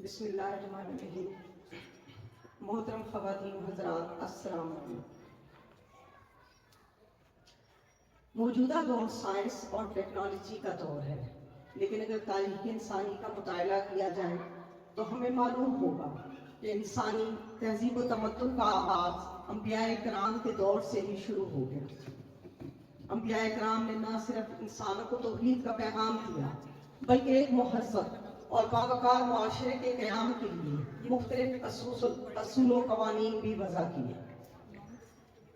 بسم اللہ الرحمن الرحیم۔ محترم خواتین حضرات، السلام علیکم۔ موجودہ دور سائنس اور ٹیکنالوجی کا دور ہے، لیکن اگر تاریخ انسانی کا مطالعہ کیا جائے تو ہمیں معلوم ہوگا کہ انسانی تہذیب و تمدن کا آغاز انبیاء کرام کے دور سے ہی شروع ہو گیا۔ انبیاء کرام نے نہ صرف انسانوں کو توحید کا پیغام دیا، بلکہ ایک مہذب اور باوقار معاشرے کے قیام کے لیے مختلف اصول و قوانین بھی وضع کیے۔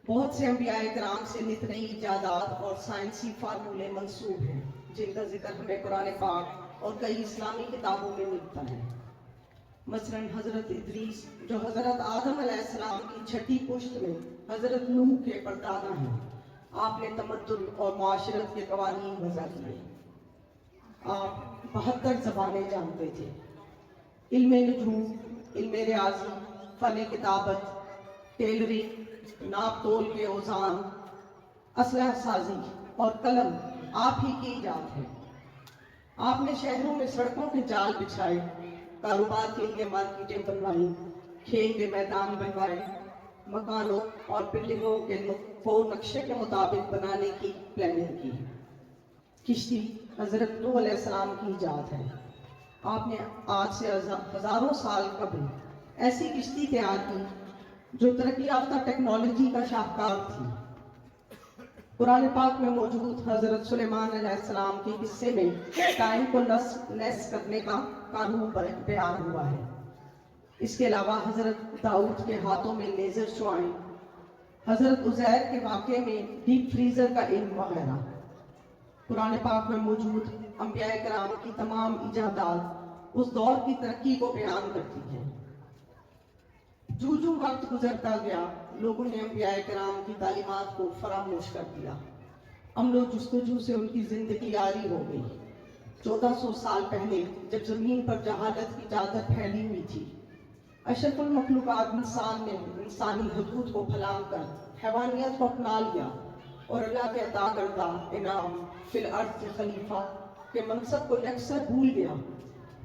بہت سے انبیاء کرام سے نت نئی ایجادات اور سائنسی فارمولے منسوب ہیں، جن کا ذکر ہمیں قرآن پاک اور کئی اسلامی کتابوں میں ملتا ہے۔ مثلاً حضرت ادریس، جو حضرت آدم علیہ السلام کی چھٹی پشت میں حضرت نوح کے پردادا ہیں، آپ نے تمدن اور معاشرت کے قوانین وضع کیے۔ آپ 72 زبانیں جانتے تھے۔ علم نجوم، علم ریاضی، فن کتابت، ٹیلرنگ، ناپ تول کے اوزان، اسلحہ سازی اور قلم آپ ہی کی ایجاد ہے۔ آپ نے شہروں میں سڑکوں کے جال بچھائے، کاروبار کے لیے مارکیٹیں بنوائی، کھیل کے میدان بنوائے، مکانوں اور بلڈنگوں کو نقشے کے مطابق بنانے کی پلاننگ کی۔ کشتی حضرت نوح علیہ السلام کی ایجاد ہے۔ آپ نے آج سے ہزاروں سال قبل ایسی کشتی تیار کی جو ترقی یافتہ ٹیکنالوجی کا شاہکار تھی۔ قرآن پاک میں موجود حضرت سلیمان علیہ السلام کے قصے میں ٹائم کو لیس کرنے کا قانون بیان ہوا ہے۔ اس کے علاوہ حضرت داؤد کے ہاتھوں میں لیزر شعاعیں، حضرت عزیر کے واقعے میں ڈیپ فریزر کا علم وغیرہ۔ قرآن پاک میں موجود انبیاء کرام کی تمام ایجادات اس دور کی ترقی کو بیان کرتی ہیں۔ جو وقت گزرتا گیا، لوگوں نے انبیاء کرام کی تعلیمات کو فراموش کر دیا۔ عمل و جستجو سے ان کی زندگی عاری ہو گئی۔ 1400 سال پہلے جب زمین پر جہالت کی چادر پھیلی ہوئی تھی، اشرف المخلوقات انسان نے انسانی حدود کو پھلانگ کر حیوانیت کو اپنا لیا اور اللہ کے عطا کردہ انعام فی الارض خلیفہ کے منصب کو یکسر بھول گیا،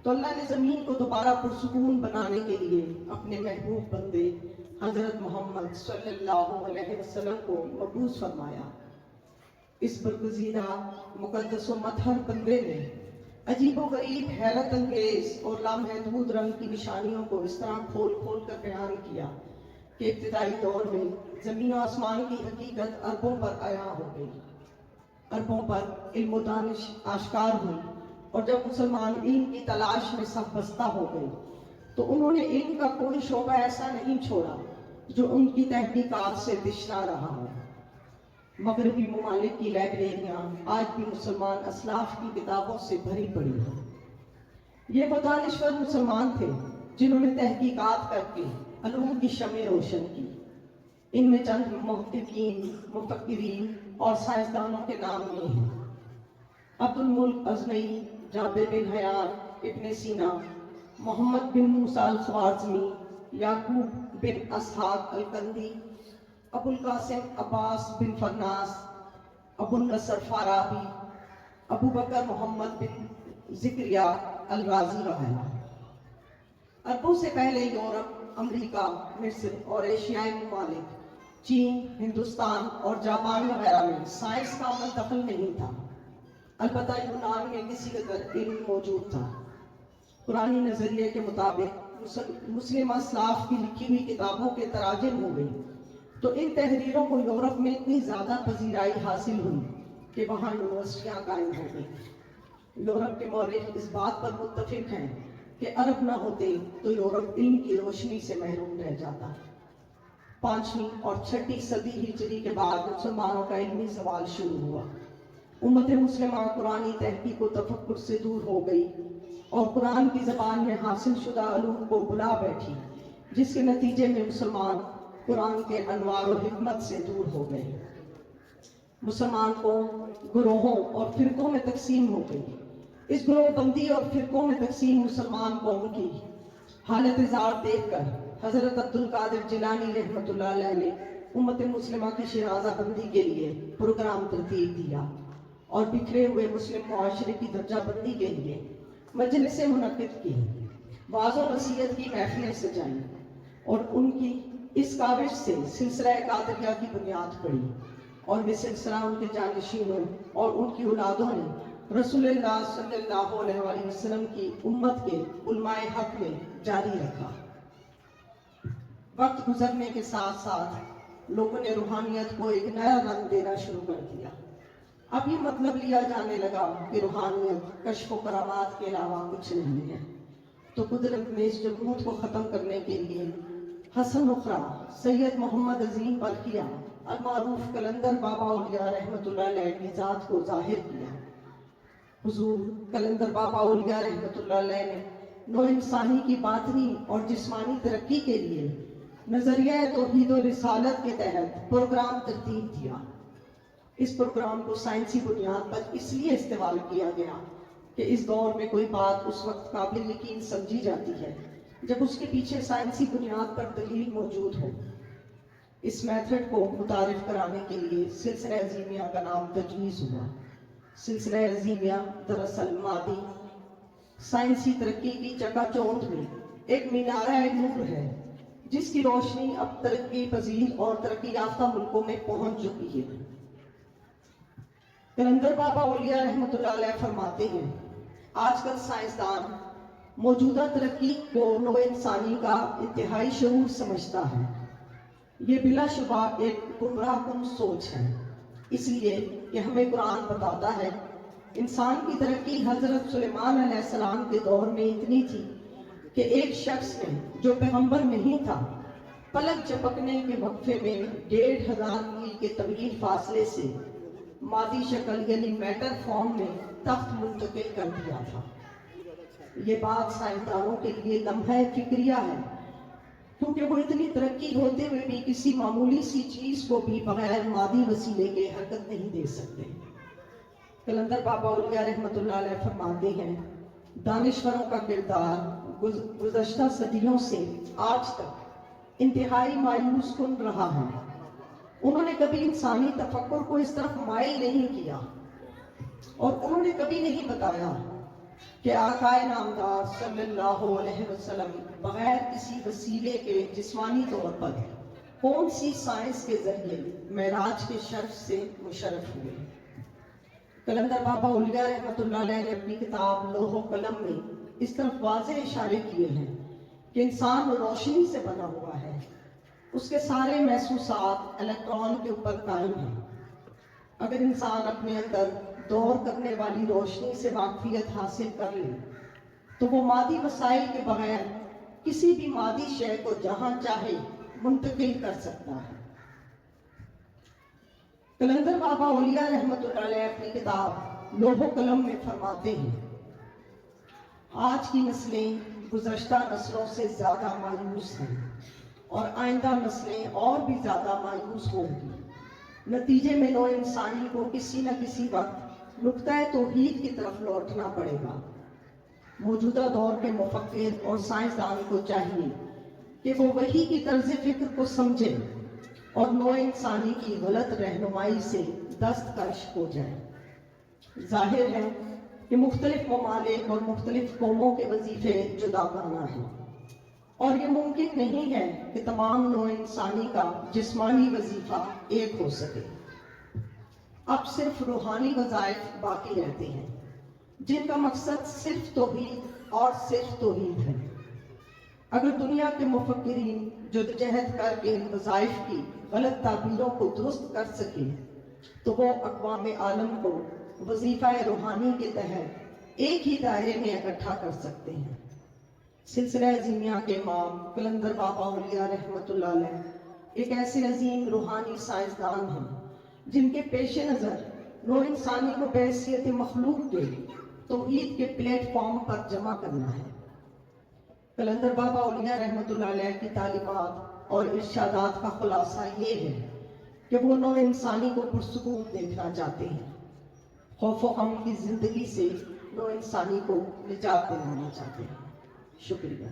تو اللہ نے زمین کو دوبارہ پرسکون بنانے کے لیے اپنے محبوب بندے حضرت محمد صلی اللہ علیہ وسلم کو مبعوث فرمایا۔ اس برگزیدہ مقدس و مطہر بندے نے عجیب و غریب، حیرت انگیز اور لامحدود رنگ کی نشانیوں کو اس طرح کھول کھول کر بیان کیا کہ ابتدائی دور میں زمین و آسمان کی حقیقت اربوں پر عیاں ہو گئی۔ اربوں پر علم و دانش آشکار ہوئی، اور جب مسلمان علم کی تلاش میں سب بستہ ہو گئے تو انہوں نے علم کا کوئی شعبہ ایسا نہیں چھوڑا جو ان کی تحقیقات سے دش نہ رہا ہو۔ مغربی ممالک کی لائبریریاں آج بھی مسلمان اسلاف کی کتابوں سے بھری پڑی ہیں۔ یہ وہ دانشور مسلمان تھے جنہوں نے تحقیقات کر کے علوم کی شمع روشن کی۔ ان میں چند محققین، مفکرین اور سائنسدانوں کے نام یہ ہیں: عبد الملک غزنوی، جابر بن حیان، ابن سینا، محمد بن موسیٰ الخوارزمی، یعقوب بن اسحاق الکندی، ابو القاسم عباس بن فرناس، ابو النصر فارابی، ابو بکر محمد بن زکریا الرازی وغیرہ۔ اربوں سے پہلے یورپ، امریکہ، مصر اور ایشیائی ممالک، چین، ہندوستان اور جاپان وغیرہ میں سائنس کا عمل دخل نہیں تھا، البتہ یونان میں کسی قدر علم موجود تھا۔ قرآنی نظریے کے مطابق مسلم اسلاف کی لکھی ہوئی کتابوں کے تراجم ہو گئی، تو ان تحریروں کو یورپ میں اتنی زیادہ پذیرائی حاصل ہوئی کہ وہاں یونیورسٹیاں قائم ہو گئی۔ یورپ کے مورخ اس بات پر متفق ہیں کہ عرب نہ ہوتے تو یورپ علم کی روشنی سے محروم رہ جاتا۔ 5ویں اور 6ٹھی صدی ہجری کے بعد مسلمانوں کا علمی زوال شروع ہوا۔ امت مسلمہ قرآنی تحقیق و تفکر سے دور ہو گئی اور قرآن کی زبان میں حاصل شدہ علوم کو بھلا بیٹھی، جس کے نتیجے میں مسلمان قرآن کے انوار و حکمت سے دور ہو گئے۔ مسلمان قوم گروہوں اور فرقوں میں تقسیم ہو گئی۔ اس گروہ بندی اور فرقوں میں تقسیم مسلمان قوم کی حالت زار دیکھ کر حضرت عبد القادر جیلانی رحمۃ اللہ علیہ نے امت مسلمہ کی شیرازہ بندی کے لیے پروگرام ترتیب دیا اور بکھرے ہوئے مسلم معاشرے کی درجہ بندی کے لیے مجلسیں منعقد کی۔ वाज़ और नसीहत की महफिलें सजाई और उनकी इस काविश से सिलसिला कादरिया की बुनियाद पड़ी और वे सिलसिला उनके जानशीनों और उनकी औलादों ने रसूलुल्लाह सल्लल्लाहु अलैहि वसल्लम की उम्मत के उलमाए हक में जारी रखा। वक्त गुजरने के साथ साथ लोगों ने रूहानियत को एक नया रंग देना शुरू कर दिया। अब ये मतलब लिया जाने लगा कि रूहानियत कश्फ व करामात के अलावा कुछ नहीं है। तो कुदरत ने इस जमूत को ख़त्म करने के लिए हसन उखरा सैयद मोहम्मद अजीम बल्किया अलमारूफ कलंदर बाबा औलिया रहमतुल्लाह अलैह की ज़ात को जाहिर किया। हुजूर कलंदर बाबा औलिया रहमतुल्लाह अलैह ने नौ इंसानी की बातनी और जिस्मानी तरक्की के लिए नजरिया तौहीद और रिसालत के तहत प्रोग्राम तरतीब दिया। इस प्रोग्राम को साइंसी बुनियाद पर इसलिए इस्तेमाल किया गया कि इस दौर में कोई बात उस वक्त काबिल यकीन समझी जाती है जब उसके पीछे साइंसी बुनियाद पर दलील मौजूद हो। इस मेथड को मुतारिफ कराने के लिए सिलसिला अज़ीमिया का नाम तजवीज़ हुआ। सिलसिला अज़ीमिया दरअसल मादी साइंसी तरक्की की चकाचौंध में एक मीनारा नूर है जिसकी रोशनी अब तरक्की पजीर और तरक्की याफ्ता मुल्कों में पहुंच चुकी है। कलंदर बाबा औलिया रहमतुल्लाह अलैह फरमाते हैं, आजकल साइंसदान मौजूदा तरक्की को नौ इंसानी का इंतहाई शऊर समझता है। ये बिलाशुबा एक गुमराहकुन सोच है, इसलिए कि हमें कुरान बताता है इंसान की तरक्की हजरत सुलेमान अलैहिस्सलाम के दौर में इतनी थी कि एक शख्स ने जो पैगंबर नहीं था पलक झपकने के वक्फे में 1500 मील के तवील फासले से मादी शक्ल यानी मैटर फॉर्म में तख्त मुंतकिल कर दिया था। ये बात साइंसदानों के लिए लम्हा फिक्रिया है, क्योंकि वो इतनी तरक्की होते हुए भी किसी मामूली सी चीज को भी बगैर मादी वसीले के हरकत नहीं दे सकते। कलंदर बाबा औलिया रहमतुल्लाह अलैह फरमाते हैं, दानिश्वरों का किरदार गुज़श्ता सदियों से आज तक इंतहाई मायूस कुन रहा है। उन्होंने कभी इंसानी तफक्कुर को इस तरफ माइल नहीं किया और उन्होंने कभी नहीं बताया कि आकाए नामदार सल्लल्लाहु अलैहि वसल्लम बगैर किसी वसीले के जिस्मानी तौर पर कौन सी साइंस के जरिए मेराज के शर्फ से मुशर्रफ हुए। कलंदर बाबा औलिया रहमतुल्लाह अलैह ने अपनी किताब लोहो कलम में इस तरफ वाज़े इशारे किए हैं कि इंसान रोशनी से बना हुआ है, उसके सारे महसूसात इलेक्ट्रॉन के ऊपर कायम हैं। अगर इंसान अपने अंदर दौर करने वाली रोशनी से वाकफियत हासिल कर ले तो वो मादी वसाइल के बगैर किसी भी मादी शय को जहां चाहे मुंतकिल कर सकता है। कलंदर बाबा औलिया रहमतुल्लाह अलैह अपनी किताब लोहो कलम में फरमाते हैं, आज की नस्लें गुज़श्ता नस्लों से ज़्यादा मायूस हैं और आइंदा नस्लें और भी ज़्यादा मायूस होंगी। नतीजे में नौ इंसानी को किसी न किसी वक्त नुक्ता तौहीद की तरफ लौटना पड़ेगा। मौजूदा दौर के मुफक्किर और साइंसदान को चाहिए कि वो वही की तर्ज फिक्र को समझे और नौ इंसानी की गलत रहनुमाई से दस्तकश हो जाए। जाहिर है कि मुख्तलिफ ममालिक और मुख्तलिफ कौमों के वजीफे जुदागाना हैं और ये मुमकिन नहीं है कि तमाम नौ इंसानी का जिस्मानी वजीफा एक हो सके। अब सिर्फ रूहानी वज़ाइफ बाकी रहते हैं जिनका मकसद सिर्फ तौहीद और सिर्फ तौहीद है। अगर दुनिया के मुफक्किरीन जद्दोजहद करके इन वज़ाइफ की गलत ताबीरों को दुरुस्त कर सके तो वो अक़वाम आलम को वजीफा रूहानी के तहत एक ही दायरे में इकट्ठा कर सकते हैं। सिलसिला अज़ीमिया के इमाम कलंदर बाबा औलिया रहमतुल्लाह अलैह एक ऐसे अजीम रूहानी साइंसदान हैं जिनके पेश नज़र नौ इंसानी को बहैसियत मखलूक के तौहीद के प्लेटफॉर्म पर जमा करना है। कलंदर बाबा औलिया रहमतुल्लाह अलैह की तालीमात और इरशादात का खुलासा ये है कि वो नौ इंसानी को पुरसुकून देखना चाहते हैं, खौफ व गम की जिंदगी से नौ इंसानी को निजात दिलाना चाहते हैं। शुक्रिया।